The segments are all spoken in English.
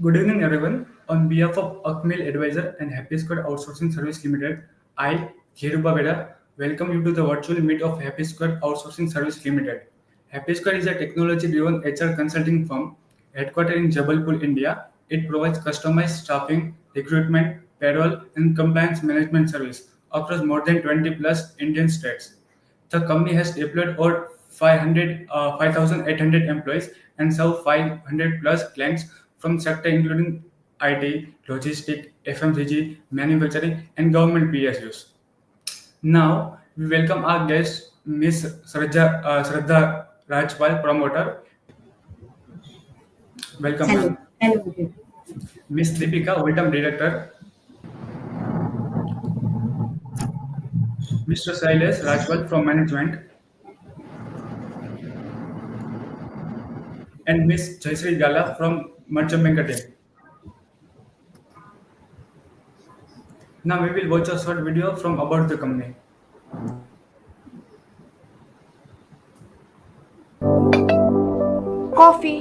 Good evening, everyone. On behalf of Akmil Advisor and Happy Square Outsourcing Service Limited, I, Hiruba Veda, welcome you to the virtual meet of Happy Square Outsourcing Service Limited. Happy Square is a technology-driven HR consulting firm headquartered in Jabalpur, India. It provides customized staffing, recruitment, payroll, and compliance management service across more than 20 plus Indian states. The company has deployed over 5,800 employees and serve 500 plus clients from sectors including IT, logistics, FMCG, manufacturing, and government PSUs. Now, we welcome our guest, Ms. Shraddha Rajpal, promoter. Welcome, Hello. ma'am. Hello. Ms. Deepika, full-time director. Mr. Silas Rajpal from management. And Ms. Jaisri Gala from merchant banker team. Now we will watch a short video from about the company. Coffee.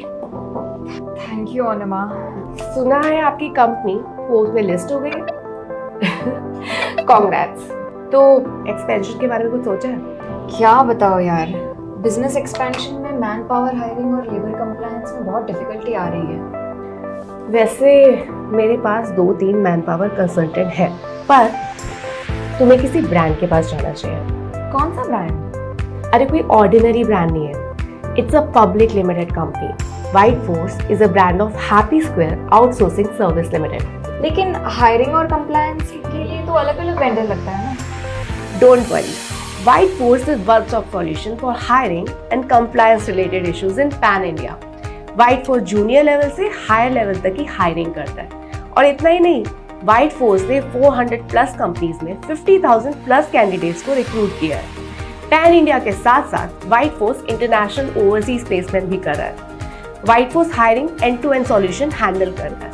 Thank you Anima. सुना है आपकी company Forbes में list हो गई है। Congrats. तो expansion के बारे में कुछ सोचा है? क्या बताओ यार, बिजनेस एक्सपेंशन में मैन पावर हायरिंग और लेबर कंप्लायंस में बहुत डिफिकल्टी आ रही है। वैसे मेरे पास 2-3 मैन पावर कंसल्टेंट है, पर तुम्हें किसी ब्रांड के पास जाना चाहिए। कौन सा ब्रांड? अरे कोई ऑर्डिनरी ब्रांड नहीं है। It's a public limited company. White force is a brand of happy square outsourcing service limited. लेकिन हायरिंग और कंप्लायंस के लिए तो अलग अलग वेंडर लगता है ना। Don't worry, white force is one stop solution for hiring and compliance related issues in pan India. White force junior level से हायर लेवल तक की हायरिंग करता है। और इतना ही नहीं, वाइट फोर्स ने 400 प्लस कंपनीज में 50,000 प्लस कैंडिडेट्स को रिक्रूट किया है। पैन इंडिया के साथ साथ white force international overseas placement भी कर रहा है। White force hiring end to end solution handle करता है,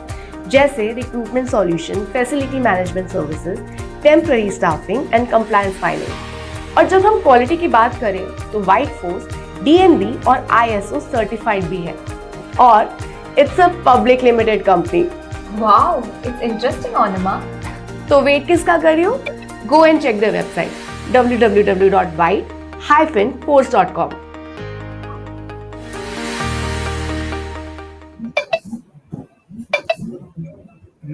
जैसे recruitment solution, facility management services, temporary staffing and compliance filing. और जब हम क्वालिटी की बात करें तो वाइट फोर्स DNB और ISO सर्टिफाइड भी है, और it's a public limited company. Wow, it's interesting Anima. तो वेट किसका कर रही हो? Go and check the website www.white-force.com.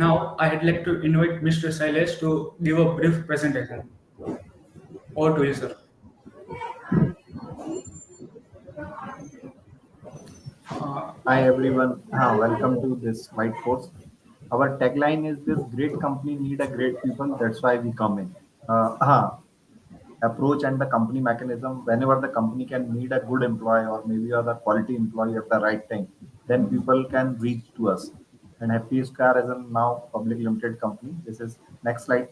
Now, I'd like to invite Mr. Silas to give a brief presentation. Over to you, sir. Hi everyone, welcome to this White Force. Our tagline is this great company need a great people, that's why we come in. Approach and the company mechanism, whenever the company can need a good employee or maybe the quality employee at the right time, then people can reach to us. And Happy Square is a now public limited company. This is next slide.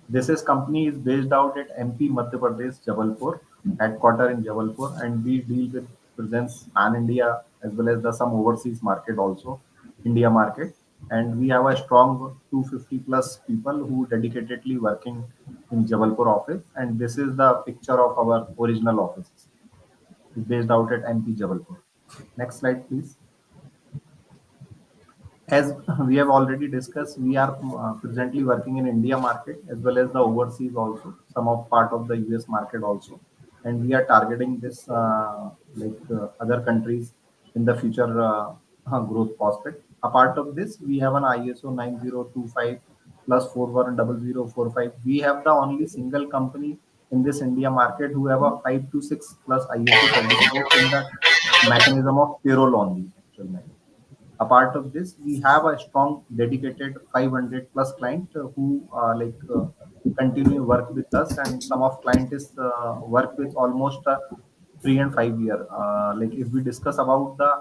This is company is based out at MP Madhya Pradesh, Jabalpur, headquarter in Jabalpur, and we deal with presence pan India as well as the some overseas market also, India market. And we have a strong 250 plus people who dedicatedly working in Jabalpur office. And this is the picture of our original office. It's based out at MP Jabalpur. Next slide, please. As we have already discussed, we are presently working in India market as well as the overseas also, some of part of the US market also, and we are targeting this other countries in the future growth prospect. Apart of this, we have an ISO 9025 plus 410045. We have the only single company in this India market who have a 5 to 6 plus ISO certificate in the mechanism of payroll only. Actually. Apart of this, we have a strong dedicated 500 plus client who continue work with us, and some of client is work with almost 3 and 5 year. Like if we discuss about the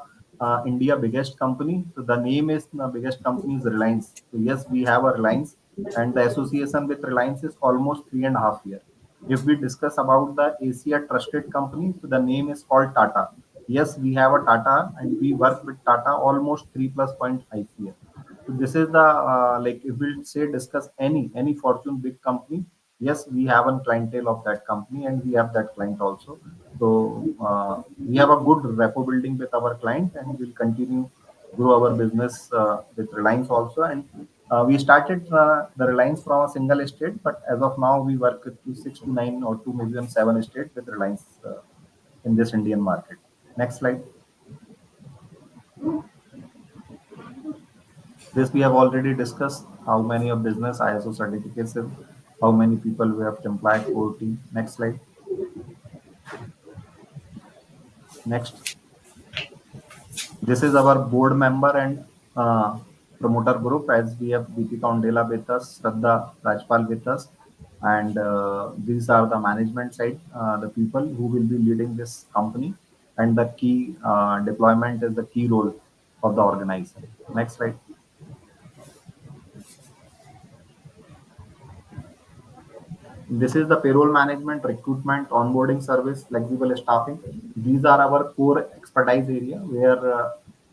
India biggest company, so the name is the biggest company is Reliance. So yes, we have a Reliance, and the association with Reliance is almost 3.5 year. If we discuss about the Asia trusted company, so the name is called Tata. Yes, we have a Tata and we work with Tata almost 3 plus 0.5 year. So this is the like if we say discuss any Fortune big company, yes, we have a clientele of that company and we have that client also. So we have a good rapport building with our client, and we'll continue grow our business with Reliance also. And we started the Reliance from a single state, but as of now we work with 6 to 9 or 2 maybe 7 states with Reliance in this Indian market. Next slide. This we have already discussed. How many of business ISO certificates, how many people we have to employ core team. Next slide. Next. This is our board member and promoter group, as we have Deepika Ondela with us, Shraddha Rajpal with us, and these are the management side, the people who will be leading this company, and the key deployment is the key role of the organization. Next slide. This is the payroll management, recruitment, onboarding service, flexible staffing. These are our core expertise area where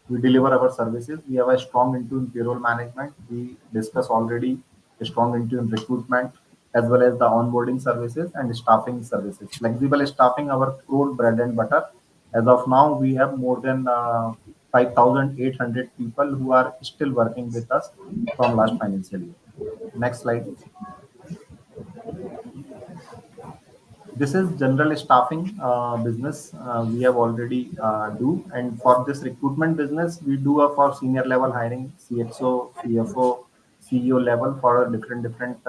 we deliver our services. We have a strong into in payroll management. We discuss already a strong into in recruitment as well as the onboarding services and staffing services. Flexible staffing, our core bread and butter. As of now, we have more than 5,800 people who are still working with us from last financial year. Next slide. This is general staffing business we have already do, and for this recruitment business we do for senior level hiring, CXO, CFO, CEO level for a different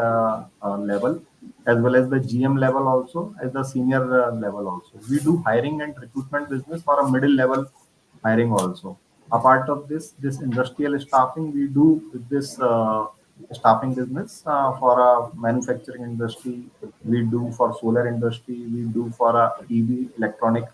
level, as well as the GM level also, as the senior level also. We do hiring and recruitment business for a middle level hiring also. Apart of this, this industrial staffing we do with this staffing business for a manufacturing industry. We do for solar industry. We do for a EV electronic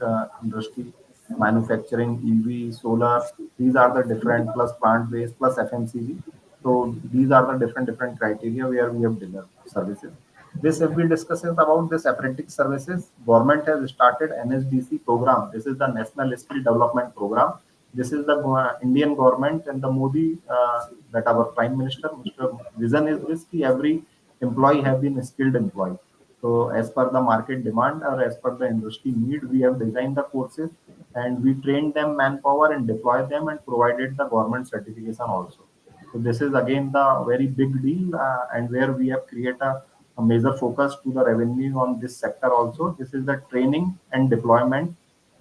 industry, manufacturing EV, solar. These are the different plus plant based plus FMCG. So these are the different criteria where we have delivered services. This if we discuss is about this apprentice services, government has started NSDC program. This is the National Skill Development Program. This is the Indian government and the Modi that our Prime Minister, Mr. Vision is this: ki every employee have been a skilled employee. So as per the market demand or as per the industry need, we have designed the courses and we train them manpower and deploy them and provided the government certification also. So this is again the very big deal and where we have created a major focus to the revenue on this sector also. This is the training and deployment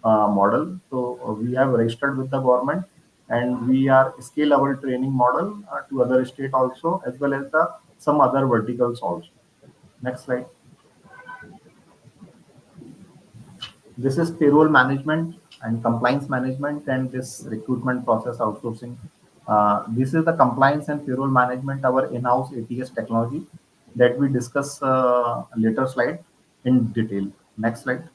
model. So we have registered with the government and we are scalable training model to other state also, as well as the some other verticals also. Next slide. This is payroll management and compliance management and this recruitment process outsourcing. This is the compliance and payroll management, our in-house ATS technology that we discuss later slide in detail. Next slide.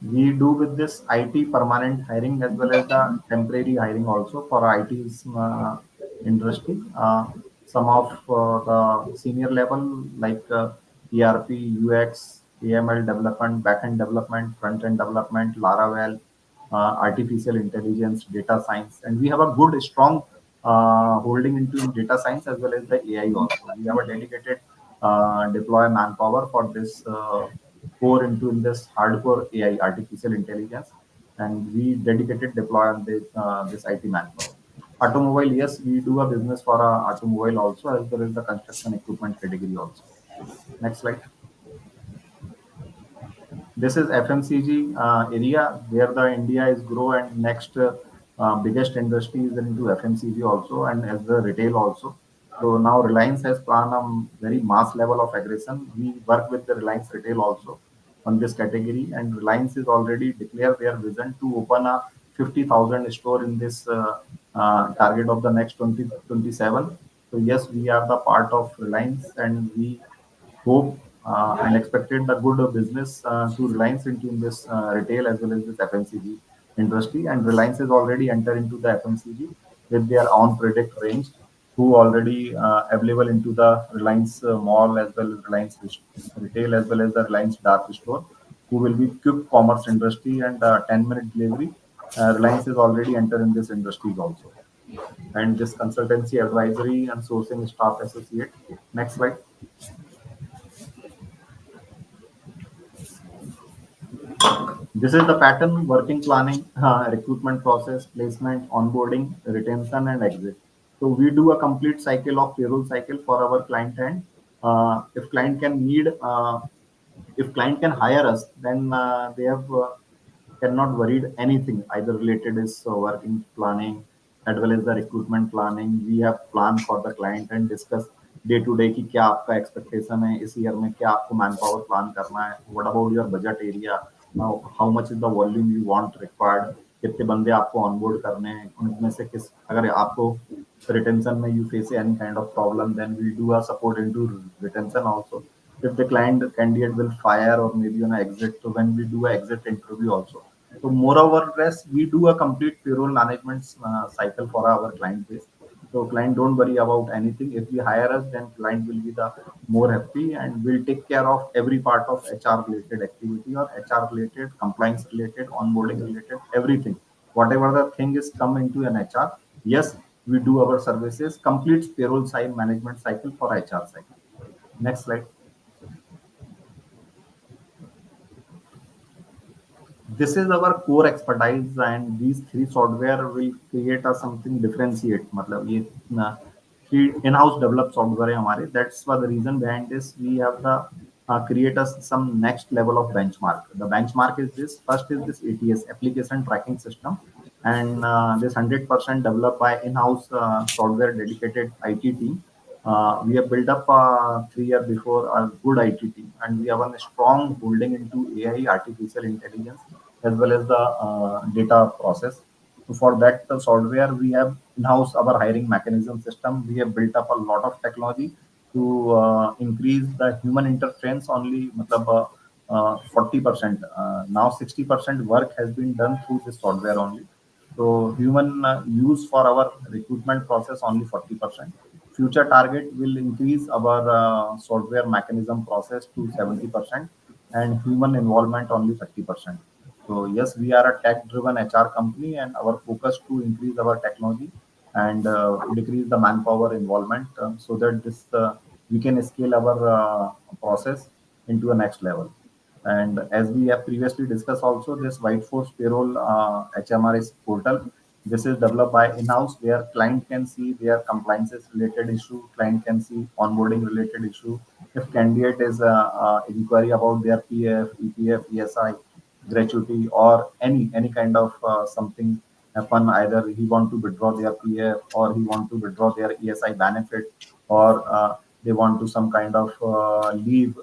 We do with this IT permanent hiring as well as the temporary hiring also for IT's industry. Some of the senior level like ERP, UX, AML development, backend development, front end development, Laravel, artificial intelligence, data science, and we have a good strong holding into data science as well as the AI also. We have a dedicated deploy manpower for this core into in this hardcore AI, artificial intelligence, and we dedicated deploy on this IT manpower. Automobile, yes, we do a business for automobile also, as well as the construction equipment category also. Next slide. This is FMCG area where the India is grow, and next biggest industry is into FMCG also, and as the retail also. So now Reliance has planned a very mass level of aggression. We work with the Reliance retail also on this category, and Reliance is already declared their vision to open a 50,000 store in this target of the next 2027. So yes, we are the part of Reliance, and we hope and expected the good business to Reliance into this retail as well as this FMCG industry. And Reliance has already entered into the FMCG with their own product range, who already available into the Reliance mall as well as Reliance retail as well as the Reliance dark store, who will be quick commerce industry and 10-minute delivery. Reliance is already entered in this industries also. And this consultancy advisory and sourcing staff associate. Next slide. This is the pattern: working planning, recruitment process, placement, onboarding, retention, and exit. So we do a complete cycle of payroll cycle for our client end. If client can need, if client can hire us, then they have cannot worried anything either related is working planning as well as the recruitment planning. We have plan for the client and discuss day to day की क्या आपका expectation है इस year में क्या आपको man power plan करना है what about your budget area how much is the volume you want required कितने बंदे आपको ऑनबोर्ड करने हैं उनमें से किस अगर आपको retention में you face any kind of problem then we do a support into retention also if the client candidate will fire or maybe on an exit so when we do a exit interview also so moreover less we do a complete payroll management cycle for our client base so client don't worry about anything if we hire us then client will be the more happy and will take care of every part of HR related activity or HR related compliance related onboarding related everything whatever the thing is come into an HR yes we do our services complete payroll side management cycle for HR cycle. Next slide. This is our core expertise and these three software will create a something differentiate मतलब ये three in-house developed software है हमारे that's why the reason behind this we have the create us some next level of benchmark the benchmark is this first is this ATS application tracking system and this 100% developed by in-house software dedicated IT team we have built up 3 years before a good IT team and we have a strong holding into AI artificial intelligence as well as the data process. So for that the software we have in-house our hiring mechanism system. We have built up a lot of technology to increase the human interference only matlab 40%. Now 60% work has been done through this software only. So human use for our recruitment process only 40%. Future target will increase our software mechanism process to 70% and human involvement only 30%. So yes, we are a tech-driven HR company, and our focus to increase our technology and decrease the manpower involvement, so that this we can scale our process into a next level. And as we have previously discussed, also this White Force Payroll HMRS portal. This is developed by in-house where client can see their compliances related issue, client can see onboarding related issue. If candidate is inquiry about their PF, EPF, ESI, gratuity or any kind of something happen either he want to withdraw their PF or he want to withdraw their ESI benefit or they want to some kind of leave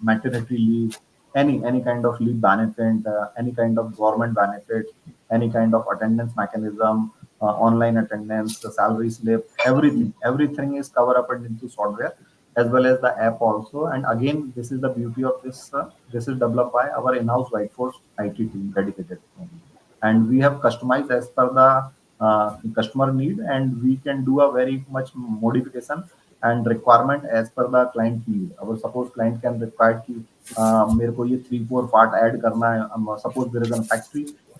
maternity leave any kind of leave benefit any kind of government benefit any kind of attendance mechanism online attendance the salary slip everything is covered up into software as well as the app also. And again, this is the beauty of this. This is developed by our in-house Whiteforce IT team dedicated. And we have customized as per the customer need, and we can do a very much modification and requirement as per the client need. Our suppose client can require कि मेरे को ये 3-4 part add करना है suppose there is an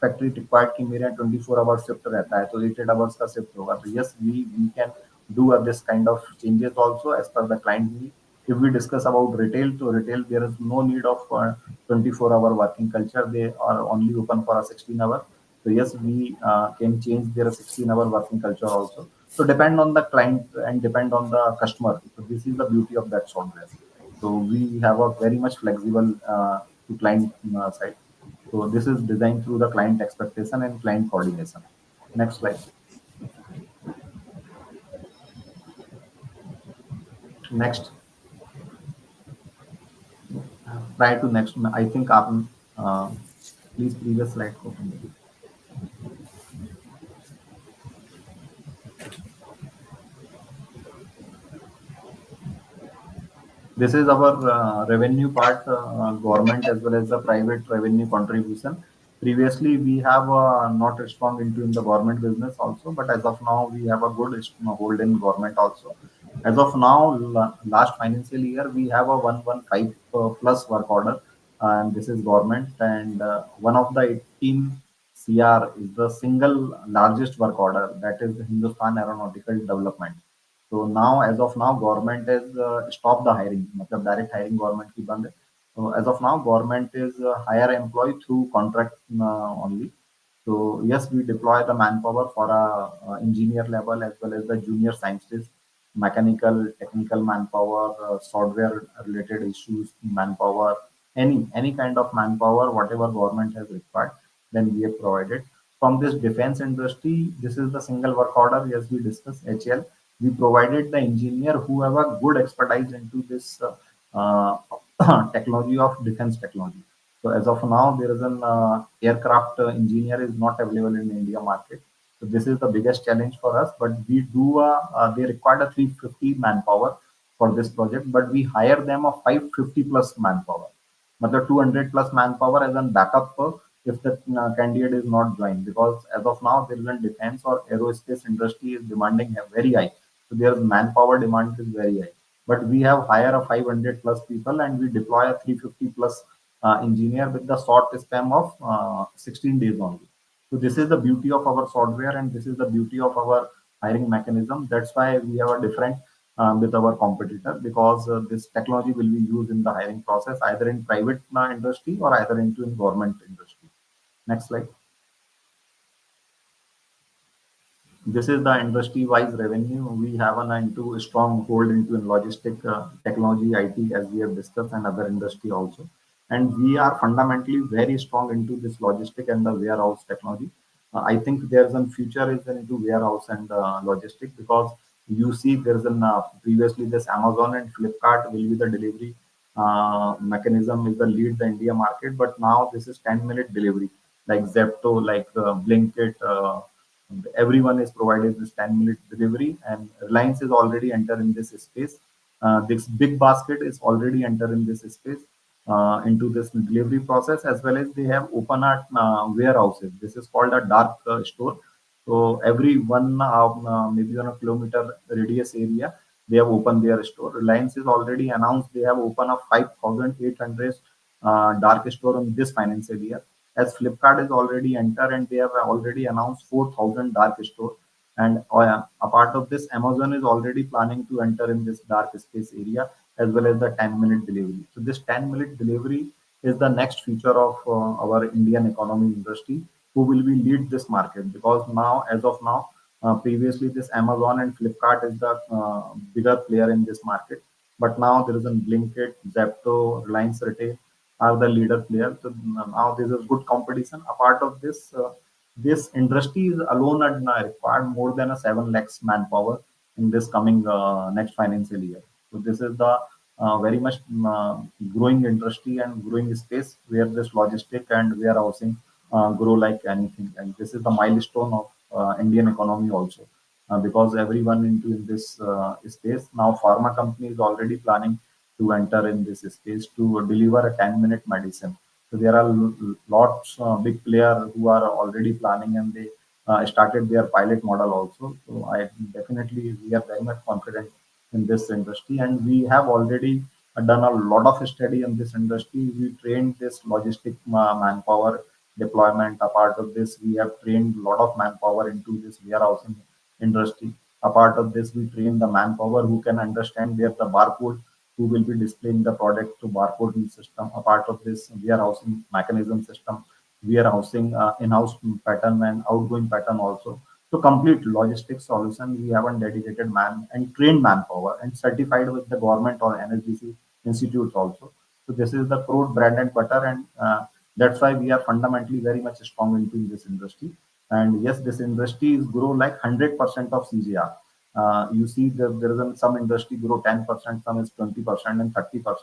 factory required कि मेरे 24 hour shift रहता है तो 8 आवर्स का शिफ्ट होगा तो yes we can do this kind of changes also as per the client need. If we discuss about retail, so retail there is no need of 24-hour working culture. They are only open for a 16 hour. So yes, we can change their 16-hour working culture also. So depend on the client and depend on the customer. So this is the beauty of that software. So we have a very much flexible to client side. So this is designed through the client expectation and client coordination. Next slide. Next. Prior to next, I think आप please previous slide को this is our revenue part, government as well as the private revenue contribution. Previously, we have not strong into in the government business also, but as of now, we have a good hold in government also. As of now, last financial year, we have a 115 plus work order, and this is government. And one of the 18 CR is the single largest work order, that is the Hindustan Aeronautical Development. So now, as of now, government has stopped the hiring. मतलब direct hiring government की बंद है. So as of now, government is hire employee through contract only. So yes, we deploy the manpower for a engineer level as well as the junior scientists, mechanical, technical manpower, software related issues, manpower, any kind of manpower, whatever government has required, then we have provided. From this defense industry, this is the single work order. Yes, we discussed HL. We provided the engineer who have a good expertise into this technology of defense technology. So as of now, there is an aircraft engineer is not available in India market. So this is the biggest challenge for us. But we do they required a 350 manpower for this project, but we hire them a 550 plus manpower. Matlab 200 plus manpower as a backup if the candidate is not joined, because as of now there is a defense or aerospace industry is demanding very high. So their manpower demand is very high. But we have hire a 500 plus people and we deploy a 350 plus engineer with the short span of 16 days only. So this is the beauty of our software and this is the beauty of our hiring mechanism. That's why we have a different with our competitor, because this technology will be used in the hiring process either in private industry or either into in government industry. Next slide. This is the industry-wise revenue. We have an into strong hold into in logistic technology, IT, as we have discussed, and other industry also. And we are fundamentally very strong into this logistic and the warehouse technology. I think there's a future is into warehouse and logistic, because you see there's an previously this Amazon and Flipkart will be the delivery mechanism is the lead the India market, but now this is 10-minute delivery like Zepto, like Blinkit. Everyone is provided this 10-minute delivery, and Reliance is already entered in this space. This big basket is already entered in this space into this delivery process, as well as they have open art warehouses. This is called a dark store. So every one maybe 1 kilometer radius area, they have opened their store. Reliance is already announced they have opened a 5,800 dark store in this financial year, as Flipkart is already entered and they have already announced 4,000 dark store. And apart of this, Amazon is already planning to enter in this dark space area as well as the 10-minute delivery. So this 10-minute delivery is the next feature of our Indian economy industry, who will be lead this market, because now, as of now, previously this Amazon and Flipkart is the bigger player in this market, but now there is a Blinkit, Zepto, Reliance Retail are the leader players. So now there is good competition. Apart of this, this industry is alone and required more than a 7 lakhs manpower in this coming next financial year. So this is the very much growing industry and growing space where this logistic and warehousing grow like anything. And this is the milestone of Indian economy also, because everyone into in this space. Now pharma company is already planning to enter in this space to deliver a 10-minute medicine. So there are lots big players who are already planning, and they started their pilot model also. So I definitely we are very much confident in this industry, and we have already done a lot of study in this industry. We trained this logistic manpower deployment. Apart of this, we have trained a lot of manpower into this warehousing industry. Apart of this, we train the manpower who can understand where the barcode, who will be displaying the product to barcoding system. Apart of this, warehousing mechanism system, warehousing in-house pattern and outgoing pattern also. So complete logistics solution, we have a dedicated man and trained manpower and certified with the government or NSDC institutes also. So this is the core bread and butter, and that's why we are fundamentally very much strong into this industry. And yes, this industry is grow like 100% of CGR. You see there is some industry grow 10%, some is 20% and 30%.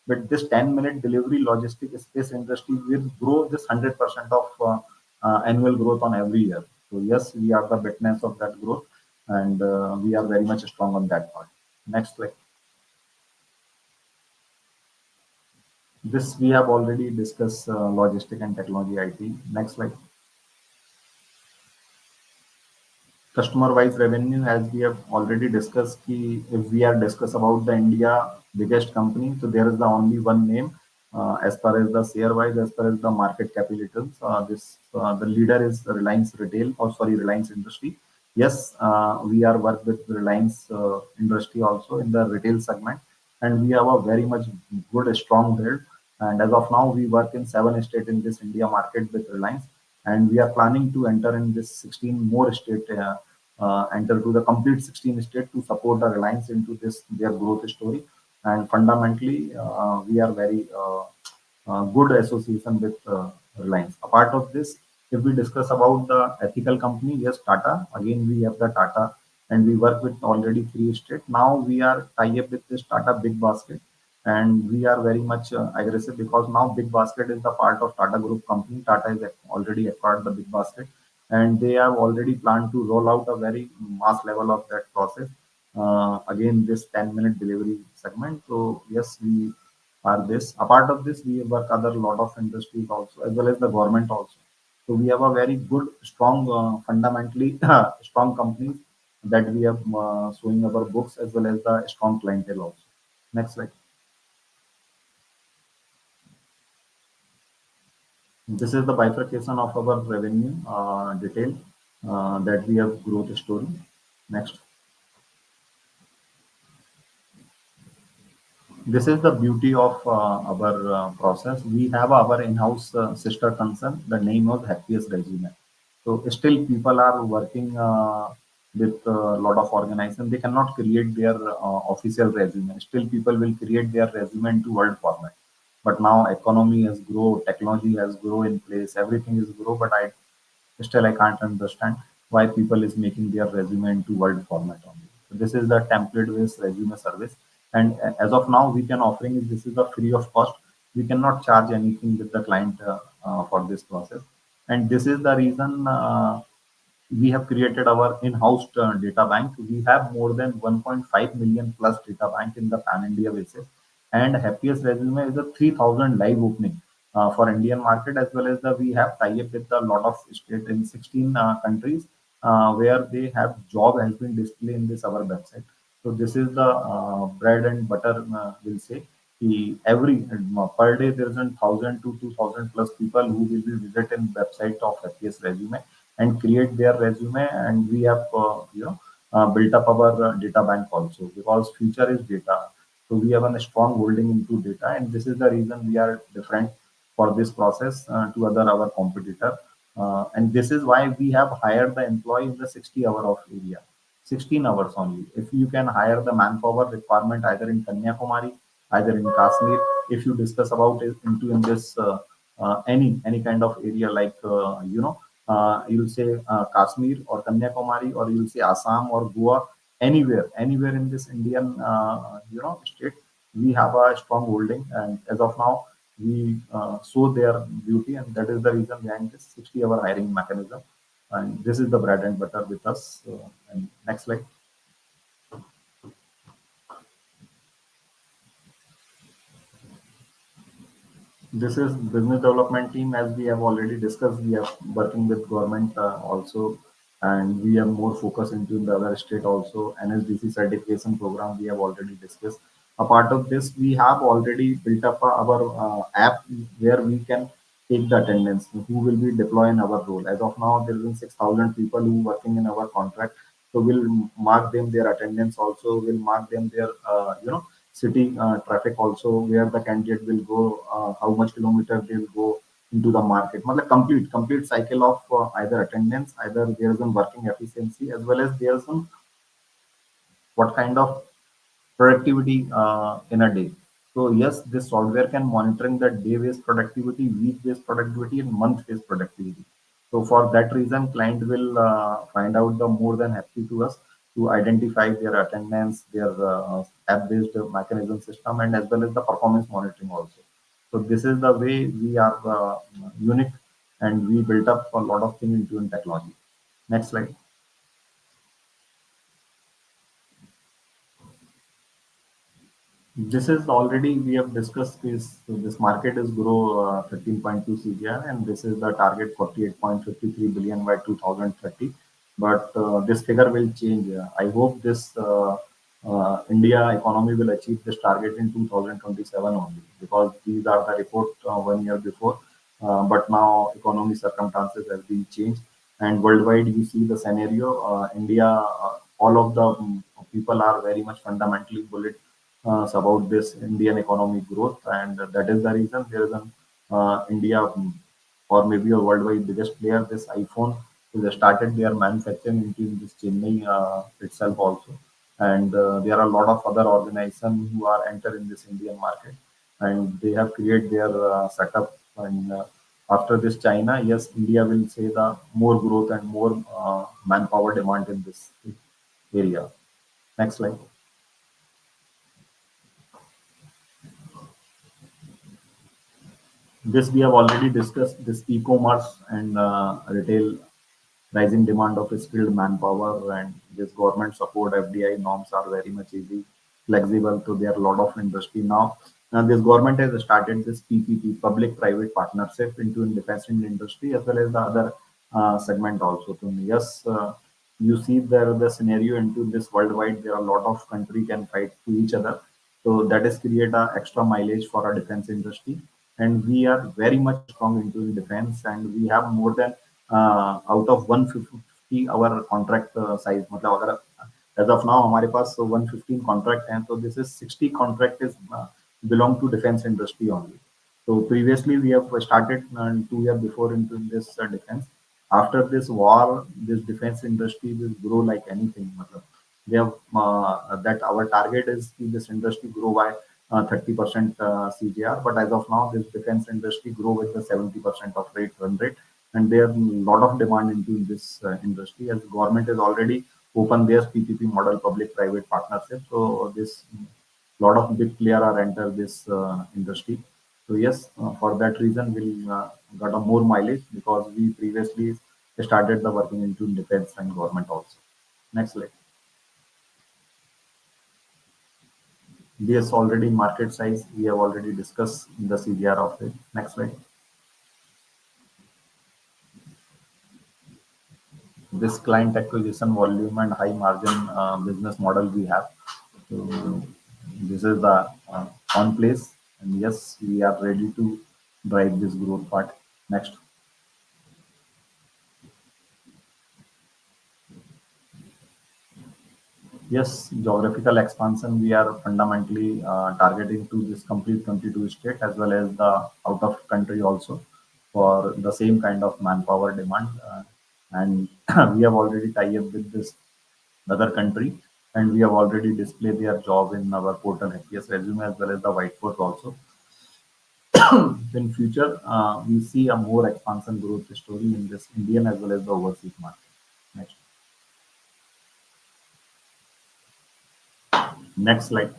But this 10-minute delivery logistic space industry will grow this 100% of annual growth on every year. So yes, we are the witness of that growth, and we are very much strong on that part. Next slide. This we have already discussed logistic and technology IT. Next slide. Customer wise revenue, as we have already discussed, if we are discuss about the India biggest company, so there is the only one name as far as the share wise, as far as the market capitals. This the leader is Reliance Retail, or sorry, Reliance Industry. Yes, we are work with Reliance Industry also in the retail segment, and we have a very much good strong build. And as of now, we work in 7 states in this India market with Reliance, and we are planning to enter in this 16 more state, enter to the complete 16 state to support the Reliance into this their growth story. And fundamentally, we are very good association with Reliance. Apart of this, if we discuss about the ethical company, yes, Tata. Again, we have the Tata, and we work with already 3 states. Now we are tie up with this Tata Big Basket, and we are very much aggressive because now Big Basket is the part of Tata Group company. Tata is already acquired the Big Basket, and they have already planned to roll out a very mass level of that process. Again, this 10-minute delivery segment. So yes, we are this. Apart of this, we work other lot of industries also, as well as the government also. So we have a very good, strong, fundamentally strong companies that we have showing our books, as well as the strong clientele also. Next slide. This is the bifurcation of our revenue detail that we have growth story. Next. This is the beauty of our process. We have our in-house sister concern. The name was Happiest Resume. So still people are working with a lot of organization. They cannot create their official resume. Still people will create their resume into Word format. But now economy has grown, technology has grown in place, everything is grow. But I can't understand why people is making their resume into Word format only. So this is the template-based resume service, and as of now, we can offering is this is a free of cost. We cannot charge anything with the client for this process, and this is the reason we have created our in-house data bank. We have more than 1.5 million plus data bank in the pan India basis, and Happiest Resume is a 3,000 live opening for Indian market, as well as the we have tie up with a lot of state in 16 countries where they have job has been displayed in this our website. So this is the bread and butter, will say. Every per day there is 1,000 to 2,000 plus people who will be visit in website of Happiest Resume and create their resume, and we have built up our data bank also, because future is data. So we have a strong holding into data, and this is the reason we are different for this process to other our competitor. And this is why we have hired the employee in the 60 hour of area, 16 hours only. If you can hire the manpower requirement either in Kanyakumari, either in Kashmir, if you discuss about it into in this any kind of area like you'll say Kashmir or Kanyakumari, or you'll say Assam or Goa, anywhere in this Indian state, we have a strong holding, and as of now, we show their beauty, and that is the reason behind this 60-hour hiring mechanism. And this is the bread and butter with us. And next slide. This is business development team. As we have already discussed, we are working with government also, and we are more focused into the other state also. NSDC certification program we have already discussed. A part of this, we have already built up our app where we can take the attendance, who will be deploying our role. As of now, there is 6,000 people who working in our contract. So we'll mark them their attendance also. We'll mark them their city traffic also, where the candidate will go, how much kilometer they will go into the market. Matlab complete cycle of either attendance, either there is a working efficiency, as well as there is some what kind of productivity in a day. So yes, this software can monitoring the day-based productivity, week-based productivity, and month-based productivity. So for that reason, client will find out the more than happy to us to identify their attendance, their app-based mechanism system, and as well as the performance monitoring also. So this is the way we are unique, and we built up a lot of things into in technology. Next slide. This is already we have discussed this market is grow 13.2 CGR, and this is the target 48.53 billion by 2030. But this figure will change. I hope this India economy will achieve this target in 2027 only, because these are the report 1 year before. But now economy circumstances have been changed, and worldwide you see the scenario. India, all of the people are very much fundamentally bullish about this Indian economic growth, and that is the reason there is an India or maybe a worldwide biggest player. This iPhone is started their manufacturing into this Chennai itself also, and there are a lot of other organizations who are enter in this Indian market, and they have created their setup. And after this China, yes, India will say the more growth and more manpower demand in this area. Next slide. This we have already discussed, this e-commerce and retail, rising demand of skilled manpower, and this government support FDI norms are very much easy, flexible. So there are a lot of industry now. And this government has started this PPP, public-private partnership, into in defense industry as well as the other segment also. So yes, you see there the scenario into this worldwide. There are a lot of country can fight to each other. So that is create a extra mileage for our defense industry, and we are very much strong into the defense, and we have more than out of 150 our contract size. मतलब अगर as of now हमारे पास 115 contract हैं, so this is 60 contract is belong to defense industry only. So previously we have started 2 years before into this defense. After this war, this defense industry will grow like anything. मतलब we have that our target is कि this industry grow by 30% CGR, but as of now, this defense industry grow with the 70% of run rate, and there are a lot of demand into this industry as government has already opened their PPP model, public-private partnership. So this lot of big player are enter this industry. So yes, for that reason, we'll got a more mileage because we previously started the working into defense and government also. Next slide. This already market size we have already discussed in the CDR of it. Next slide. This client acquisition volume and high margin business model we have. So this is the on place, and yes, we are ready to drive this growth part. Next. Yes, geographical expansion, we are fundamentally targeting to this complete 22 state as well as the out of country also for the same kind of manpower demand. And we have already tied up with this other country, and we have already displayed their job in our portal HPS resume as well as the whiteboard also. In future, we see a more expansion growth story in this Indian as well as the overseas market. Next. Next slide.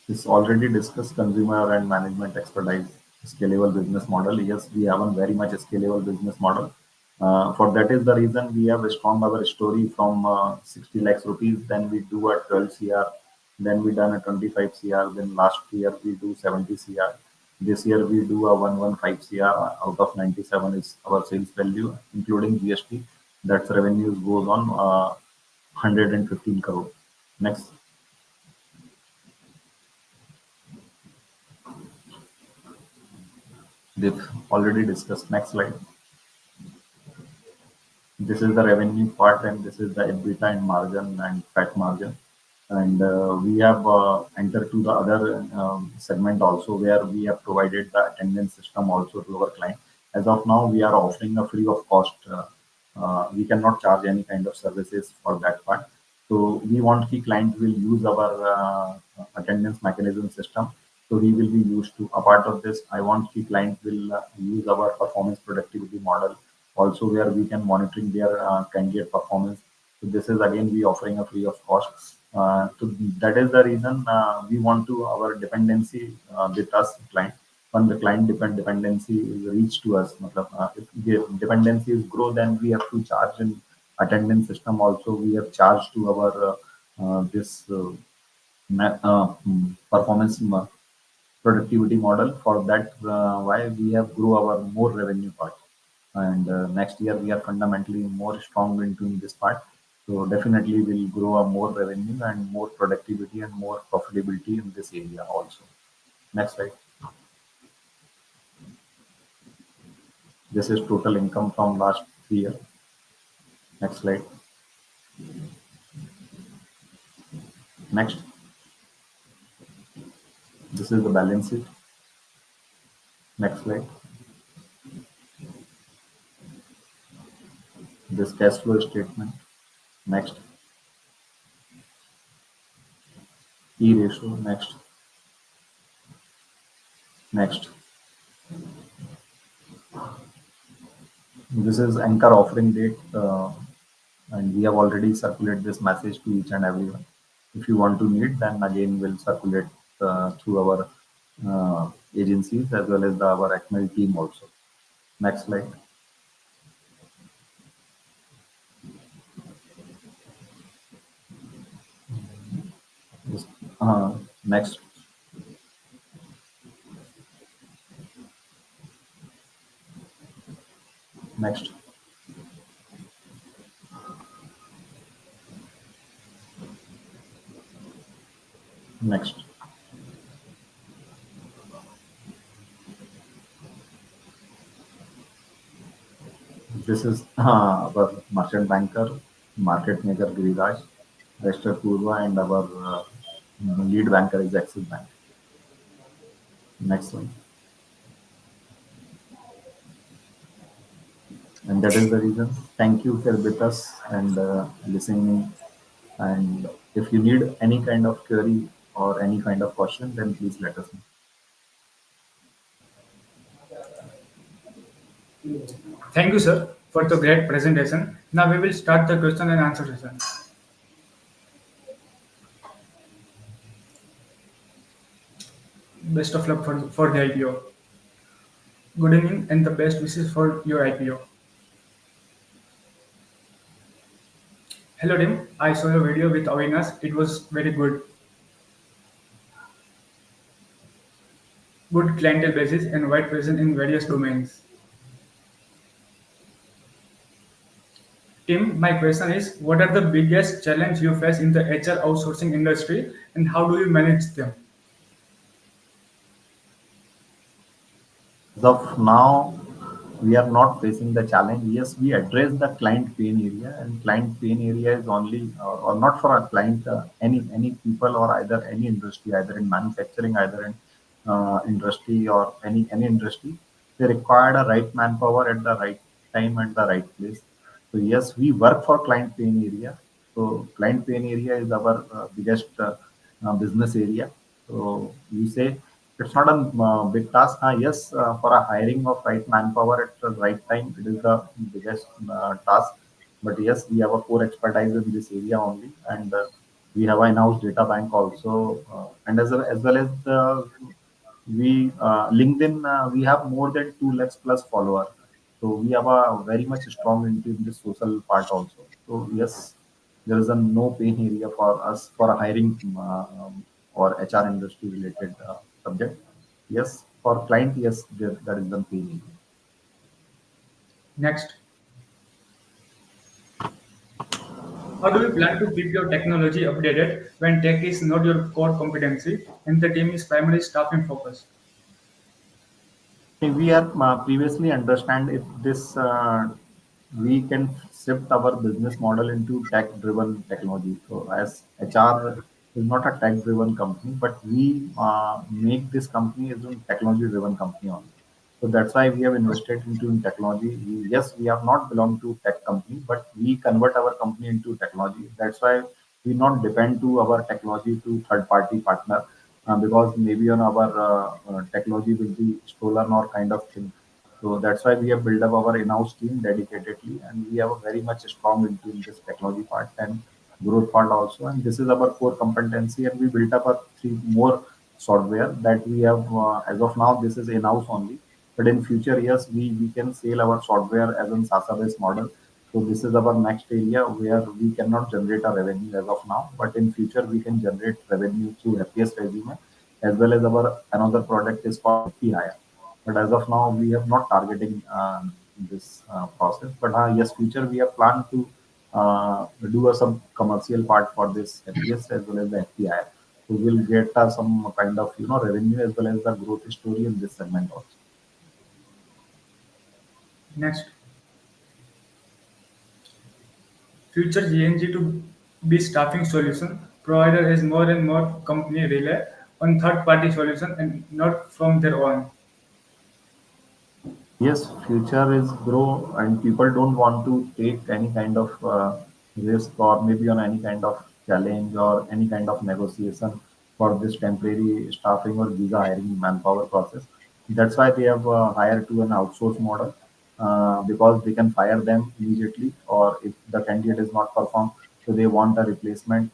This already discussed consumer and management expertise, scalable business model. Yes, we have a very much scalable business model. For that is the reason we have a strong our story from 60 lakhs rupees. Then we do a 12 CR. Then we done a 25 CR. Then last year we do 70 CR. This year we do a 115 CR. Out of 97 is our sales value, including GST. That's revenue goes on 115 crore. Next. They've already discussed. Next slide. This is the revenue part, and this is the EBITDA and margin and PAT margin. And we have entered to the other segment also where we have provided the attendance system also to our client. As of now, we are offering a free of cost. We cannot charge any kind of services for that part. So we want the client will use our attendance mechanism system. So he will be used to. A part of this, I want the client will use our performance productivity model also where we can monitoring their candidate performance. So this is again we offering a free of cost. So that is the reason we want to our dependency with us client. When the client dependency is reached to us, matlab, if the dependency is grow, then we have to charge in attendance system also. We have charged to our this performance productivity model. For that, why we have grow our more revenue part, and next year we are fundamentally more strong into this part. So definitely we'll grow a more revenue and more productivity and more profitability in this area also. Next slide. This is total income from last 3 years. Next slide. Next, this is the balance sheet. Next slide. This cash flow statement. Next, E ratio. Next, next. This is anchor offering date, and we have already circulated this message to each and everyone. If you want to meet, then again we'll circulate through our agencies as well as our Acmel team also. Next slide. Yes. Next, next, next. This is our merchant banker, market maker Giriraj, Register Purva, and our lead banker is Axis Bank. Next one. And that is the reason. Thank you for with us and listening. And if you need any kind of query or any kind of question, then please let us know. Thank you, sir, for the great presentation. Now we will start the question and answer session. Best of luck for the IPO. Good evening and the best wishes for your IPO. Hello team, I saw your video with Avinas. It was very good. Good clientele basis and wide presence in various domains. Tim, my question is, what are the biggest challenge you face in the HR outsourcing industry and how do you manage them? As of now, we are not facing the challenge. Yes, we address the client pain area, and client pain area is only or not for a client, any people or either any industry, either in manufacturing, either in industry or any industry. They require the right manpower at the right time and the right place. So yes, we work for client pain area. So client pain area is our biggest business area. So you say it's not a big task. Yes, for a hiring of right manpower at the right time, it is the biggest task. But yes, we have a core expertise in this area only, and we have an in-house data bank also, and as well as the we LinkedIn, we have more than 2 lakhs plus followers. So we have a very much strong into this social part also. So yes, there is a no pain area for us for a hiring or HR industry related subject. Yes, for client, yes, that is the pain area. Next, how do you plan to keep your technology updated when tech is not your core competency and the team is primarily staffing focused? We are previously understand if this we can shift our business model into tech-driven technology. So as HR is not a tech-driven company, but we make this company as a technology-driven company only. So that's why we have invested into in technology. Yes, we have not belonged to tech company, but we convert our company into technology. That's why we not depend to our technology to third-party partner because maybe on our technology will be stolen or kind of thing. So that's why we have built up our in-house team dedicatedly, and we have a very much strong into in this technology part and growth part also. And this is our core competency, and we built up a three more software that we have as of now. This is in-house only, but in future, yes, we can sell our software as a SaaS-based model. So this is our next area where we cannot generate a revenue as of now, but in future we can generate revenue through happiest resume, as well as our another product is called hire. But as of now, we are not targeting this process. But yes, future we have planned to do some commercial part for this happiest as well as the FPI. So we'll get some kind of revenue as well as the growth story in this segment also. Next, future GNG to be staffing solution. provider as more and more company rely on third-party solution and not from their own. Yes, future is grow, and people don't want to take any kind of risk or maybe on any kind of challenge or any kind of negotiation for this temporary staffing or visa hiring manpower process. That's why they have hired to an outsource model because they can fire them immediately, or if the candidate is not perform, so they want a replacement.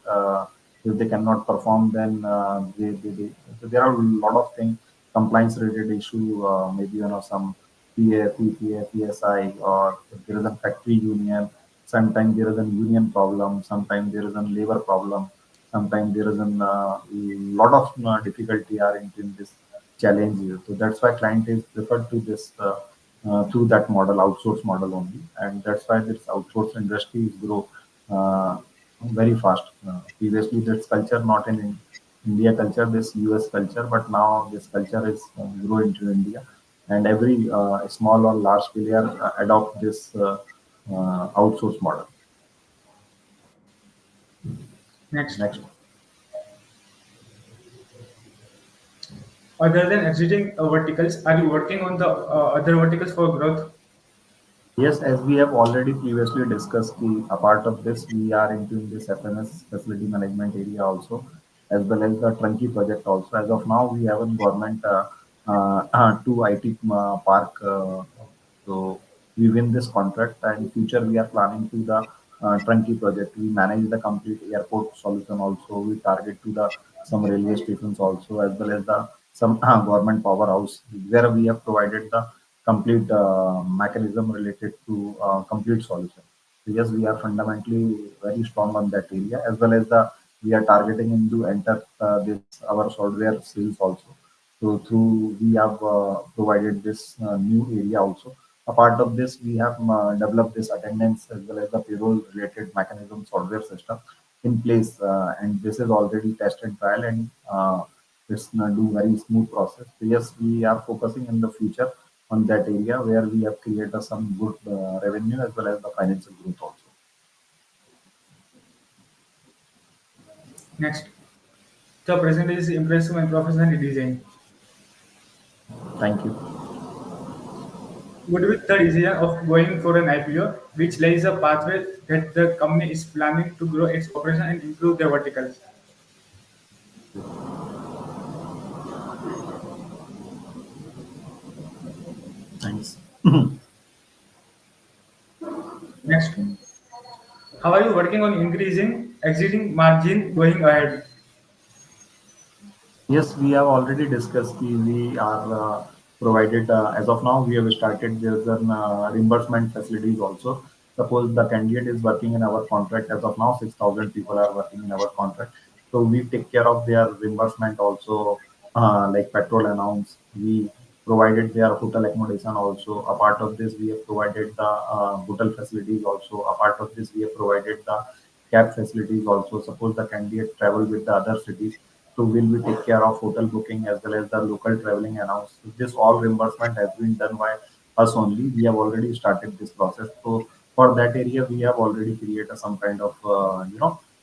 If they cannot perform, then so there are a lot of things, compliance related issue, maybe some PF, PPF, PSI, or if there is a factory union, sometimes there is a union problem, sometimes there is a labor problem, sometimes there is a lot of difficulty are in this challenge here. So that's why client is preferred to this through that model, outsource model only, and that's why this outsource industry is grow uh, very fast. Previously, this culture not in India culture, this US culture, but now this culture is growing to India, and every small or large player adopt this outsource model. Next, Next. other than exiting verticals, are you working on the other verticals for growth? Yes, as we have already previously discussed, a part of this we are into this FMS facility management area also, as well as the Trunky project also. As of now, we have a government two IT park. So we win this contract, and future we are planning to the Trunky project. We manage the complete airport solution also. We target to the some railway stations also, as well as the some government powerhouse where we have provided the complete mechanism related to complete solution. So yes, we are fundamentally very strong on that area, as well as the we are targeting into enter this our software sales also. So through we have provided this new area also. A part of this, we have developed this attendance as well as the payroll related mechanism software system in place, and this is already test and trial, and it's do very smooth process. So yes, we are focusing in the future on that area where we have created some good revenue as well as the financial growth also. Next, the present is impressive and professional design. Thank you. Good with the decision of going for an IPO, which lays a pathway that the company is planning to grow its operation and improve their verticals. Thanks. Next, how are you working on increasing exiting margin going ahead? Yes, we have already discussed we are provided as of now we have started there's an reimbursement facilities also. Suppose the candidate is working in our contract as of now 6,000 people are working in our contract. So we take care of their reimbursement also, like petrol allowance. We provided their hotel accommodation also. A part of this we have provided the hotel facilities also. A part of this we have provided the cab facilities also. Suppose the candidate travel with the other cities, so will we take care of hotel booking as well as the local traveling allowance. This all reimbursement has been done by us only. We have already started this process. So for that area, we have already created some kind of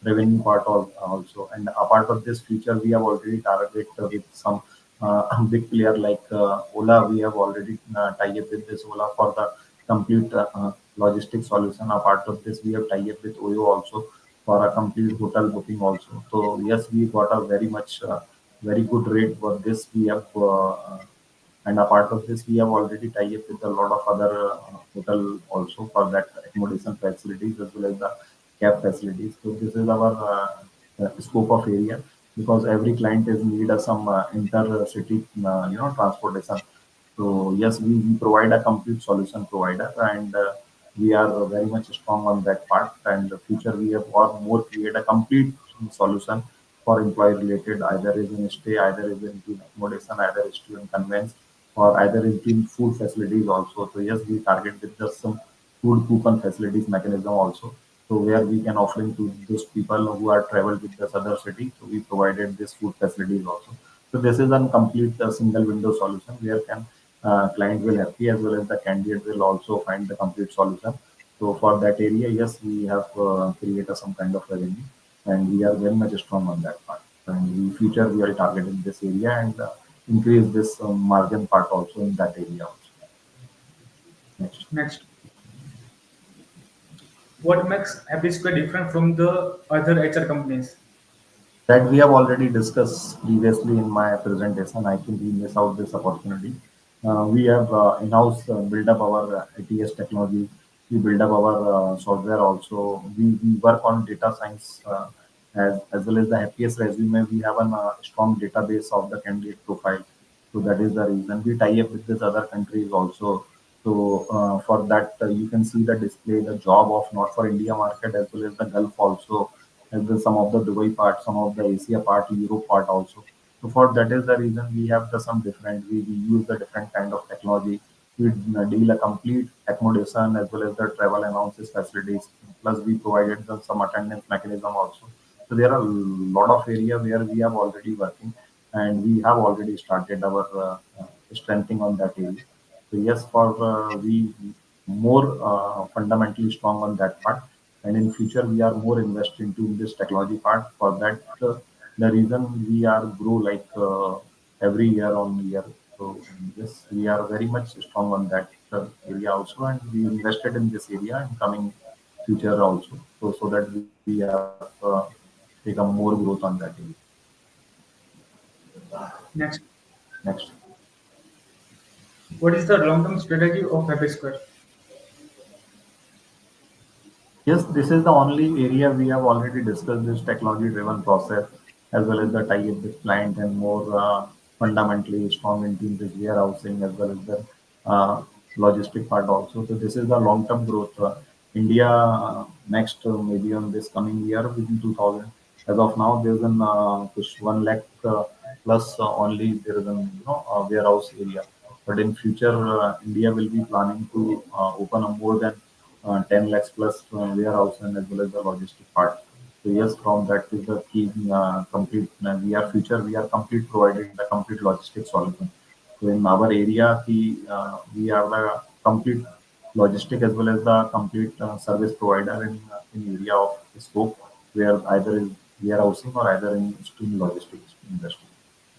revenue part also. And a part of this future, we have already targeted with some big player like Ola. We have already tied up with this Ola for the complete logistics solution. A part of this, we have tied up with Oyo also for a complete hotel booking also. So yes, we got a very much very good rate for this. We have and a part of this, we have already tied up with a lot of other hotel also for that accommodation facilities as well as the cab facilities. So this is our scope of area, because every client is need some intercity transportation. So yes, we provide a complete solution provider, and we are very much strong on that part. And the future we have or more create a complete solution for employee related, either is in stay, either is in accommodation, either is in conveyance, or either is in food facilities also. So yes, we target with just some food coupon facilities mechanism also. So where we can offering to those people who are traveled with this other city, so we provided this food facilities also. So this is a complete single window solution where can client will happy as well as the candidate will also find the complete solution. So for that area, yes, we have created some kind of revenue. and we are very much strong on that part. And in future, we are targeting this area and increase this margin part also in that area also. Next. Next, what makes Happy Square different from the other HR companies? That we have already discussed previously in my presentation. I think we miss out this opportunity. We have in-house build up our ATS technology. We build up our software also. We work on data science as well as the happiest resume. We have a strong database of the candidate profile. So that is the reason we tie up with these other countries also. So for that, you can see the display, the job of not for India market as well as the Gulf also, as well some of the Dubai part, some of the Asia part, Europe part also. So for that is the reason we have the some different. We use the different kind of technology. We deal a complete accommodation as well as the travel allowances facilities. Plus we provided some attendance mechanism also. So there are a lot of area where we have already working, and we have already started our strengthening on that area. So yes, for we more fundamentally strong on that part, and in future we are more invested into this technology part. For that, the reason we are grow like every year on year. So yes, we are very much strong on that area also, and we invested in this area in coming future also. So that we have become more growth on that area. Next, Next. what is the long-term strategy of Happy Square? Yes, this is the only area we have already discussed this technology-driven process as well as the tie-up with client and more fundamentally strong into this warehousing as well as the logistic part also. So this is the long-term growth. India next maybe on this coming year within 2000. As of now, there's an push 1 lakh plus only there is an warehouse area. But in future, India will be planning to open a more than 10 lakhs plus warehouse and as well as the logistic part. So yes, from that is the key complete. We are future. We are complete providing the complete logistics solution. So in our area, we are the complete logistic as well as the complete service provider in area of scope where either is warehousing or either in stream logistics industry.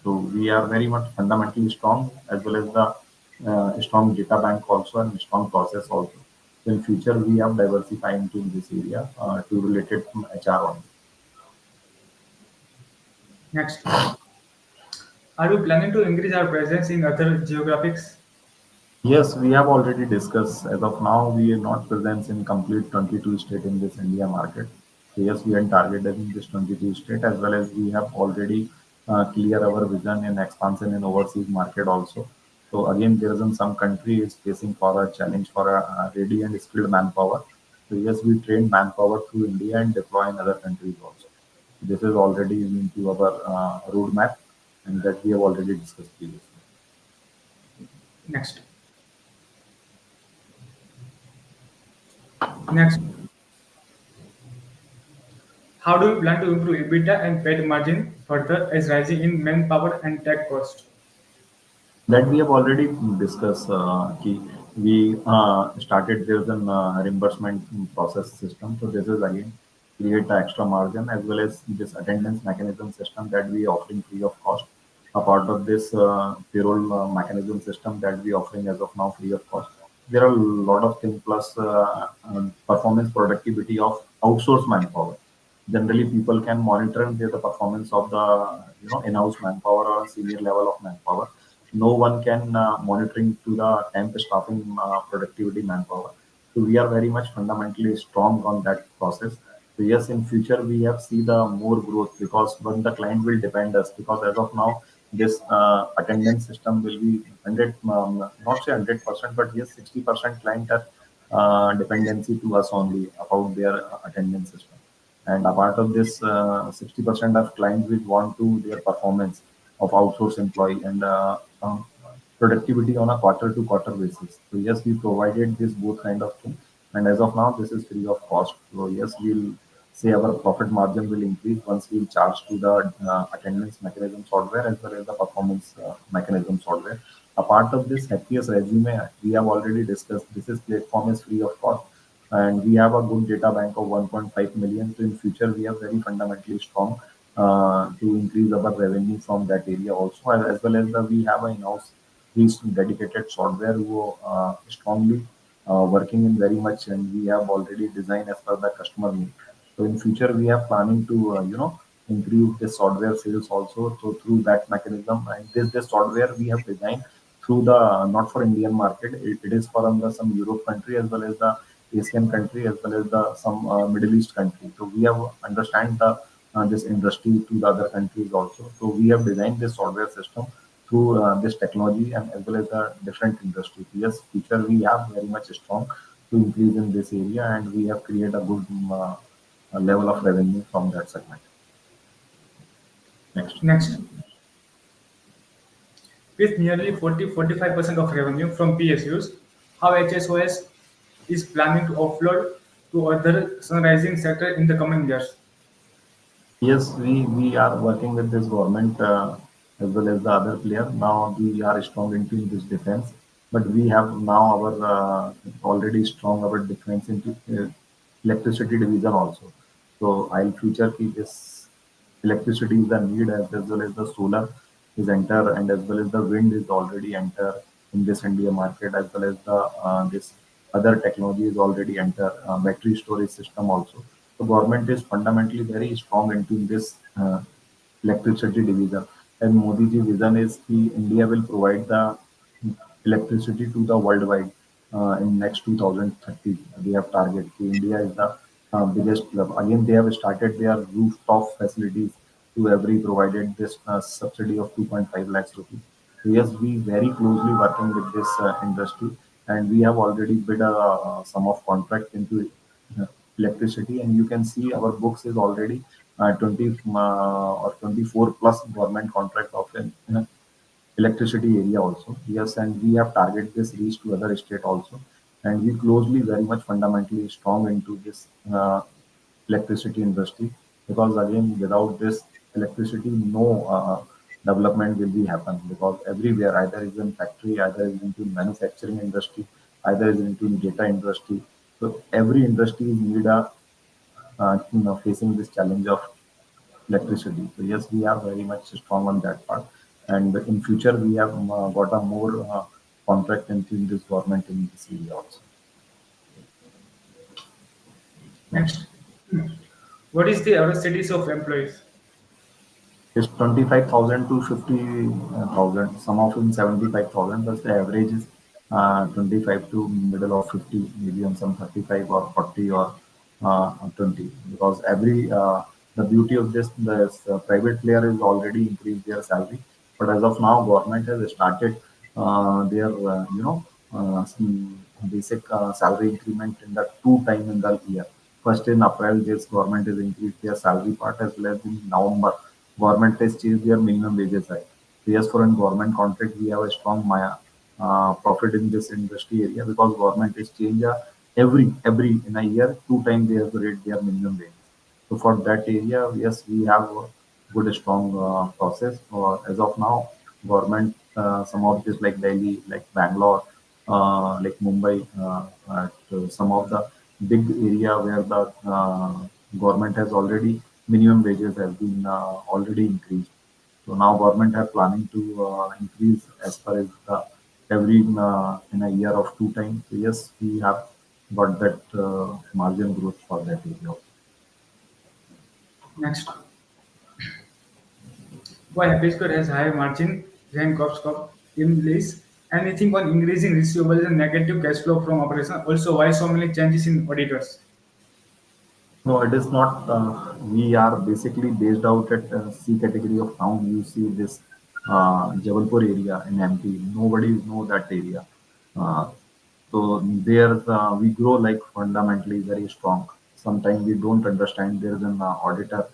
So we are very much fundamentally strong as well as the strong data bank also and strong process also. So in future we have diversified into this area to related to HR only. Next, are we planning to increase our presence in other geographics? Yes, we have already discussed. As of now, we are not present in complete 22 state in this India market. So yes, we are targeted in this 22 state as well as we have already clear our vision in expansion in overseas market also. So again, there is in some country is facing for a challenge for a ready and skilled manpower. So yes, we train manpower through India and deploy in other countries also. This is already into our roadmap and that we have already discussed previously. Next, next, how do we plan to improve EBITDA and PAT margin further as rising in manpower and tech cost? That we have already discussed. We started there's an reimbursement process system. So this is again create the extra margin as well as this attendance mechanism system that we offering free of cost. A part of this payroll mechanism system that we offering as of now free of cost. There are a lot of things plus performance productivity of outsourced manpower. Generally, people can monitor the performance of the in-house manpower or senior level of manpower. No one can monitoring to the temp staffing productivity manpower. So we are very much fundamentally strong on that process. So yes, in future we have see the more growth because when the client will depend us because as of now this attendance system will be 100 not say 100% but yes 60% client are dependency to us only about their attendance system. And apart of this, 60% of clients will want to their performance of outsource employee and productivity on a quarter to quarter basis. So yes, we provided this both kind of thing. And as of now, this is free of cost. So yes, we'll say our profit margin will increase once we'll charge to the attendance mechanism software as well as the performance mechanism software. A part of this happiest resume, we have already discussed. This is platform is free of cost. and we have a good data bank of 1.5 million. So in future, we are very fundamentally strong to increase our revenue from that area also, as well as we have an in-house these dedicated software who strongly working in very much, and we have already designed as per the customer need. So in future, we are planning to increase the software sales also. So through that mechanism, and this software we have designed through the not for Indian market. It is for some Europe country as well as the Asian country as well as the some Middle East country. So we have understand the this industry to the other countries also. So we have designed this software system through this technology and as well as the different industry. Yes, future we have very much strong to increase in this area, and we have created a good level of revenue from that segment. Next. Next, with nearly 40-45% of revenue from PSUs, how HSOS is planning to offload to other sunrising sector in the coming years. Yes, we are working with this government as well as the other player. Now we are strong into this defense, but we have now our already strong our defense into electricity division also. So I'll future keep this electricity is the need as well as the solar is enter, and as well as the wind is already enter in this India market, as well as the this other technology is already enter battery storage system also. The government is fundamentally very strong into this electricity division, and Modi ji vision is the India will provide the electricity to the worldwide in next 2030. They have target. India is the biggest club. Again, they have started their rooftop facilities to every provided this subsidy of 2.5 lakhs rupees. So yes, we very closely working with this industry, and we have already bid some of contract into uh, electricity, and you can see our books is already 20 or 24 plus government contract of electricity area also. Yes, and we have target this reach to other state also, and we closely very much fundamentally strong into this electricity industry, because again without this electricity no development will be happen, because everywhere either is in factory, either is into manufacturing industry, either is into data industry. So every industry need a facing this challenge of electricity. So yes, we are very much strong on that part. And in future, we have got a more contract into this government in this area also. Next. Next, what is the average cities of employees? It's 25,000 to 50,000. Some of them 75,000, but the average is 25 to middle of 50, maybe on some 35 or 40 or 20. Because every the beauty of this private player is already increased their salary, but as of now, government has started their some basic salary increment in the two time in the year. First in April, this government has increased their salary part, as well as in November government has changed their minimum wages high. So yes, for a government contract, we have a strong Maya profit in this industry area, because government is changed every in a year two times they have to rate their minimum wage. So for that area, yes, we have a good strong process. As of now, government some of this like Delhi, like Bangalore, like Mumbai, some of the big area where the government has already minimum wages have been already increased. So now government are planning to increase as far as the every in a year of two times. So yes, we have got that margin growth for that area. Next, why Happy Square has higher margin than Corp in lease? Anything on increasing receivables and negative cash flow from operation? Also, why so many changes in auditors? No, it is not. We are basically based out at C category of town. You see this Jabalpur area in MP. Nobody know that area. Uh, so there we grow like fundamentally very strong. Sometimes we don't understand. There is an auditor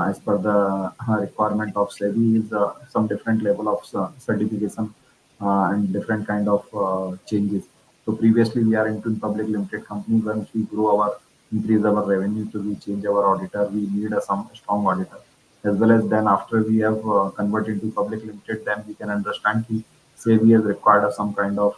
as per the requirement of SEBI is some different level of certification and different kind of changes. So previously we are into public limited company. Once we grow our increase our revenue, so we change our auditor. We need some strong auditor, as well as then after we have converted to public limited, then we can understand ki SEBI has required some kind of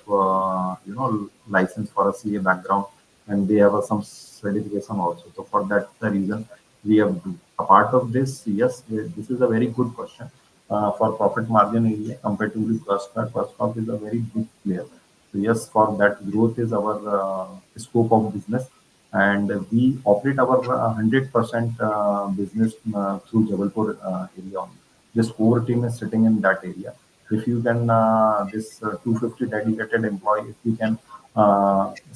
license for a CA background, and they have some certification also. So for that the reason we have do. A part of this, yes, this is a very good question. For profit margin area compared to the first half is a very big player. So yes, for that growth is our scope of business, and we operate our 100% business through Jabalpur area only. This core team is sitting in that area. If you can, this 250 dedicated employee, if we can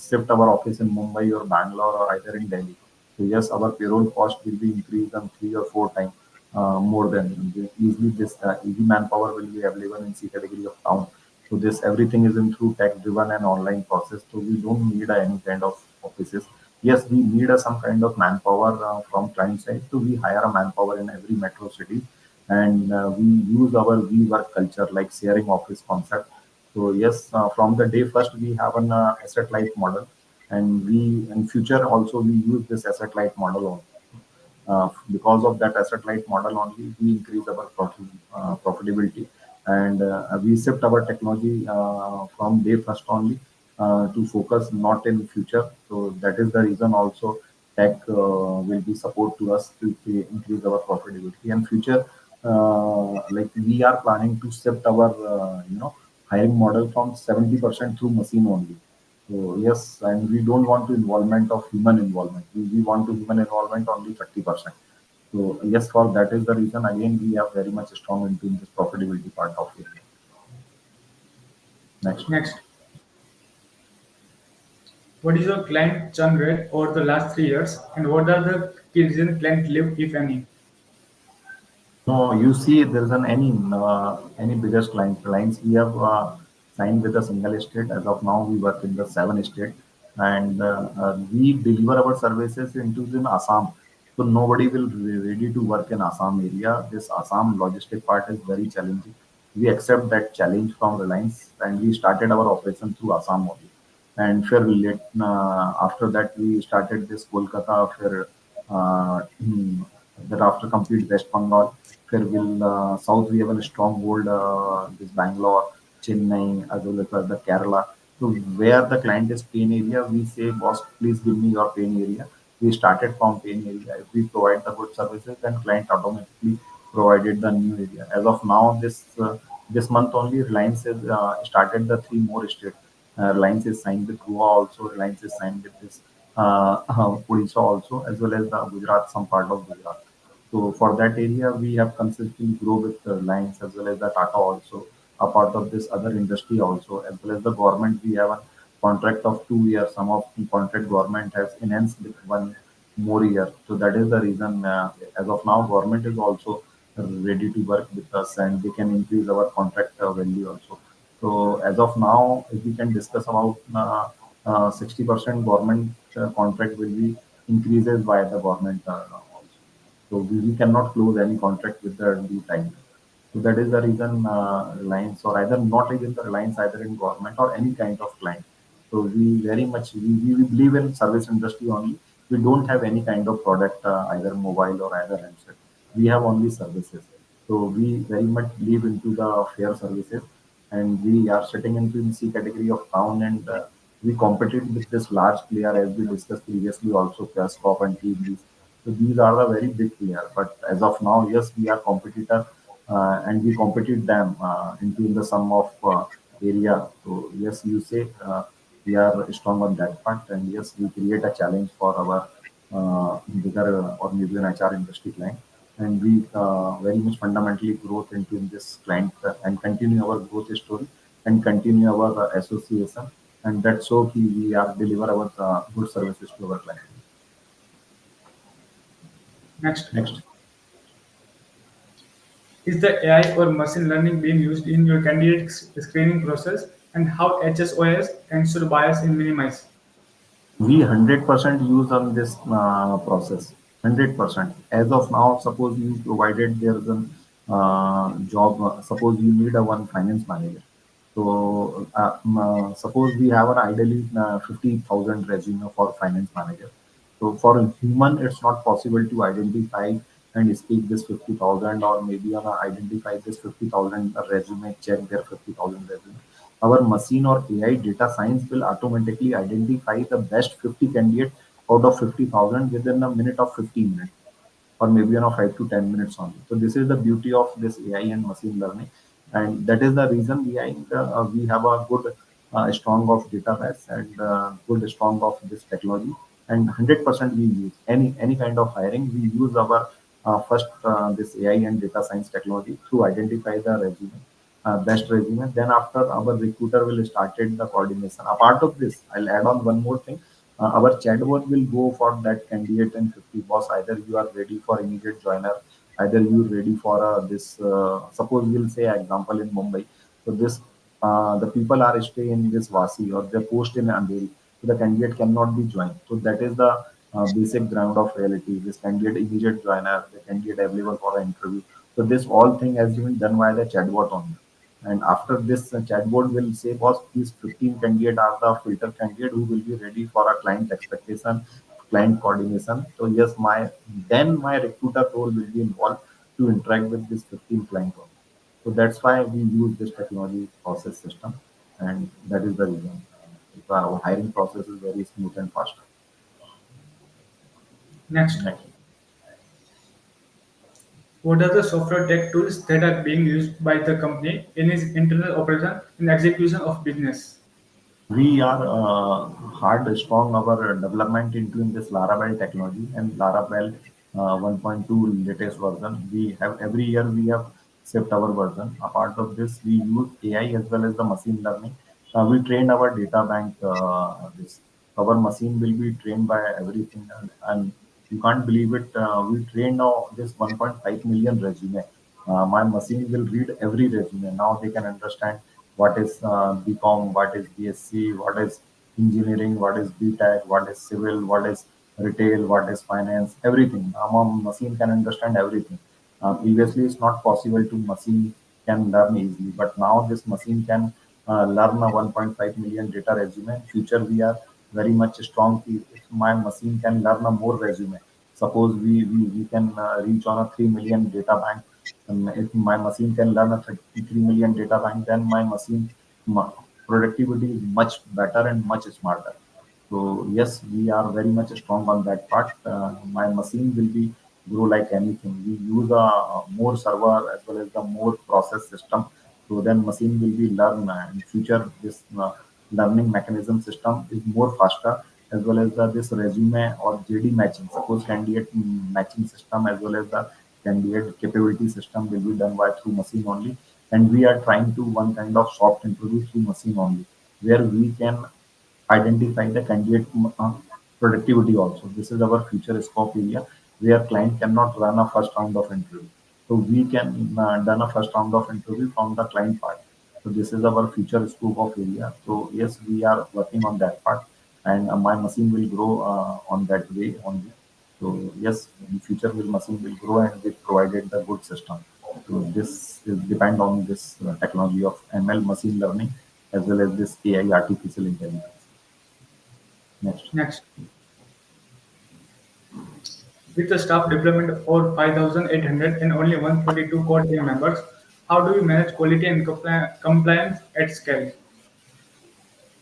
shift our office in Mumbai or Bangalore or either in Delhi, so yes, our payroll cost will be increased on 3 or 4 times more than easily. This easy manpower will be available in C category of town. So this everything is in through tech driven and online process. So we don't need any kind of offices. Yes, we need some kind of manpower from client side. So we hire a manpower in every metro city, and we use our we work culture like sharing office concept. So yes, from the day first we have an asset light model, and we in future also we use this asset light model on. Because of that asset light model only, we increase our profitability, and we shift our technology from day first only to focus not in future. So that is the reason also tech will be support to us to increase our profitability and future. Like we are planning to shift our hiring model from 70% through machine only. So yes, and we don't want to involvement of human involvement. We want to human involvement only 30%. So yes, for that is the reason again we are very much strong into this profitability part of it. Next. Next, what is your client churn rate over the last 3 years, and what are the key reasons client leave, if any? No, you see, there is an any biggest clients we have signed with a single state. As of now, we work in the 7 state, and we deliver our services into the Assam. So nobody will be ready to work in Assam area. This Assam logistic part is very challenging. We accept that challenge from Reliance, and we started our operation through Assam only. And for late, after that, we started this Kolkata for that after complete West Bengal. फिर will south we have a stronghold this Bangalore, Chennai, as well as the Kerala. So where the client is pain area, we say, boss, please give me your pain area. We started from pain area. If we provide the good services, then client automatically provided the new area. As of now, this month only, Reliance has started the 3 more states. Reliance is signed with Goa also. Reliance is signed with this Odisha also, as well as the Gujarat, some part of Gujarat. So for that area, we have consistently grow with the lines as well as the Tata also, a part of this other industry also, as well as the government. We have a contract of 2 years. Some of the contract government has enhanced with 1 more year. So that is the reason. As of now, government is also ready to work with us, and they can increase our contract value also. So as of now, if we can discuss about 60% government contract will be increases by the government also. So we cannot close any contract with the due time. So that is the reason Reliance or either not even the Reliance either in government or any kind of client. So we very much we believe in service industry only. We don't have any kind of product either mobile or either handset. We have only services. So we very much believe into the fair services, and we are sitting into the C category of town, and we competed with this large player as we discussed previously also, Cascop and TVs. So these are the very big player. But as of now, yes, we are competitor, and we competed them into the sum of area. So yes, you say we are strong on that part, and yes, we create a challenge for our bigger or medium HR industry client, and we very much fundamentally growth into this client and continue our growth story and continue our association, and that's so key. We are deliver our good services to our client. Next, Next. is the AI or machine learning being used in your candidate screening process, and how HSOS ensure bias is minimized? We 100% use on this process. 100%. As of now, suppose you provided there's a job. Suppose you need a one finance manager. So suppose we have an ideally 50,000 resume for finance manager. So for a human, it's not possible to identify and speak this 50,000, or maybe identify this 50,000 resume, check their 50,000 resume. our machine or AI data science will automatically identify the best 50 candidates out of 50,000 within a minute of 15 minutes, or maybe 5 to 10 minutes only. So this is the beauty of this AI and machine learning, and that is the reason behind we have a good strong of database and good strong of this technology. And 100% we use any kind of hiring, we use our first this AI and data science technology to identify the resume, best resume. Then after, our recruiter will started the coordination. Apart of this, I'll add on one more thing. Our chatbot will go for that candidate in 50 boss. Either you are ready for immediate joiner, either you ready for this. Suppose we'll say example in Mumbai. So this the people are stay in this Vasi or they post in Andheri. So the candidate cannot be joined. So that is the basic ground of reality. This candidate immediate joiner, the candidate available for an interview. So this all thing has been done by the chatbot only. And after this, chatbot will say, boss, these 15 candidate are the filter candidate who will be ready for a client expectation, client coordination. So yes, my recruiter role will be involved to interact with this 15 client only. So that's why we use this technology process system, and that is the reason. Our hiring process is very smooth and fast. Next, Next. what are the software tech tools that are being used by the company in its internal operation and execution of business? We are hard strong our development into in this Laravel technology and Laravel 1.2 latest version. We have every year we have shipped our version. Apart of this, we use AI as well as the machine learning. We train our data bank. This our machine will be trained by everything, and you can't believe it. We train now this 1.5 million resume. My machine will read every resume. Now they can understand what is BCom, what is BSc, what is engineering, what is BTech, what is civil, what is retail, what is finance, everything. Now a machine can understand everything. Previously, it's not possible to machine can learn easily, but now this machine can learn a 1.5 million data resume. In future, we are very much strong. If my machine can learn a more resume, suppose we can reach on a 3 million data bank. If my machine can learn a 33 million data bank, then my machine productivity is much better and much smarter. So yes, we are very much strong on that part. My machine will be grow like anything. We use a more server as well as the more process system. So then machine will be learn. In future, this learning mechanism system is more faster, as well as this resume or JD matching. Suppose candidate matching system as well as the candidate capability system will be done by through machine only. And we are trying to one kind of soft introduce through machine only, where we can identify the candidate productivity also. This is our future scope area, where client cannot run a first round of interview. So we can done a first round of interview from the client part. So this is our future scope of area. So yes, we are working on that part, and my machine will grow on that way only. So yes, in future will machine will grow and we provided the good system. So this is depend on this technology of ML machine learning as well as this AI artificial intelligence. Next. Next, with a staff deployment of over 5,800 and only 142 core team members, how do you manage quality and compliance at scale?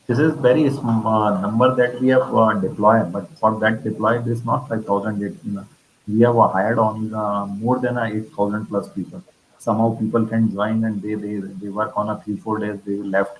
This is very number that we have deployed, but for that deployed is not 5,000. We have hired on more than 8,000 plus people. Somehow people can join and they work on a 3 4 days. They left.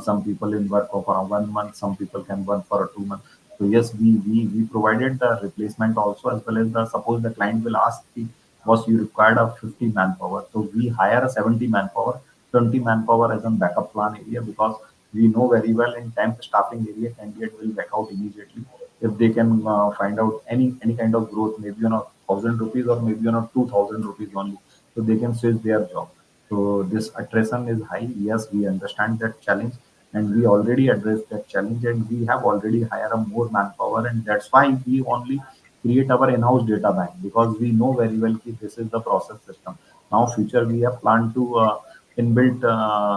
Some people in work for 1 month. Some people can work for a 2 month. So yes, we provided the replacement also, as well as the suppose the client will ask the was you required a 50 manpower. So we hire a 70 manpower, 20 manpower as a backup plan area, because we know very well in temp staffing area candidate will back out immediately if they can find out any kind of growth, maybe 1,000 rupees or maybe 2,000 rupees only, so they can switch their job. So this attrition is high. Yes, we understand that challenge, and we already addressed that challenge, and we have already hired a more manpower, and that's why we only create our in-house data bank, because we know very well that this is the process system. Now future we have planned to inbuilt,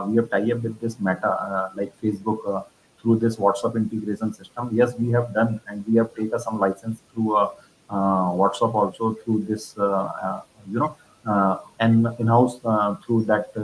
we have tie up with this Meta, like Facebook, through this WhatsApp integration system. Yes, we have done, and we have taken some license through WhatsApp also through this, and in-house through that,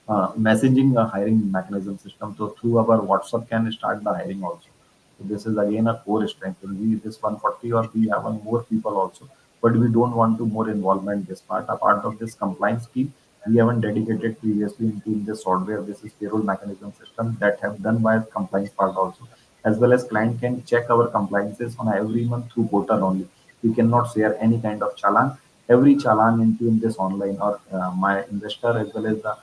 messaging hiring mechanism system. So through our WhatsApp can start the hiring also. So this is again a core strength. We this 140 or we have more people also, but we don't want to more involvement this part. A part of this compliance team, we haven't dedicated previously into in this software. This is payroll mechanism system that have done by compliance part also, as well as client can check our compliances on every month through portal only. We cannot share any kind of challan. Every challan into in this online or my investor as well as the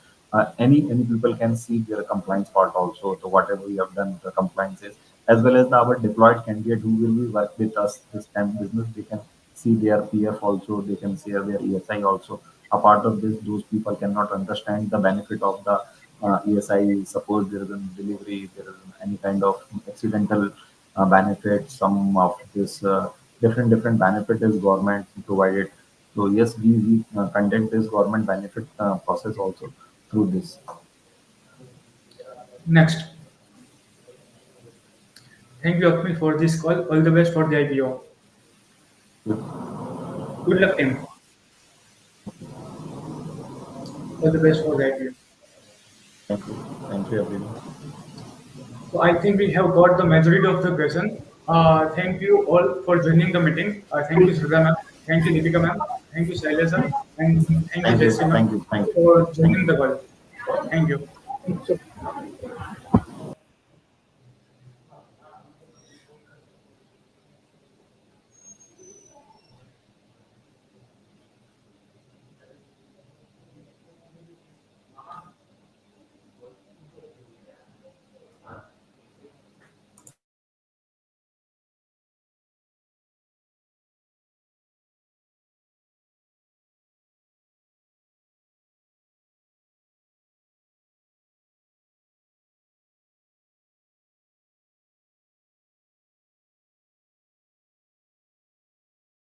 any people can see their compliance part also. So whatever we have done, the compliances as well as our deployed candidate who will be work with us this time business, they can see their PF also, they can share their ESI also. A part of this, those people cannot understand the benefit of the ESI. Suppose there is a delivery, there is any kind of accidental benefit, some of this different benefit is government provided. So yes, we conduct this government benefit process also through this. Next, thank you, Akmi, for this call. All the best for the IPO. Good luck, team. All the best for the IPO. Thank you everyone. So I think we have got the majority of the question. Thank you all for joining the meeting. Thank you, Shraddha ma'am. Thank you, Deepika ma'am. Thank you, Shaila sir. And thank you, Thank you, Jesse ma'am, thank you, thank you, for thank joining you. the call. Thank you. Thank you.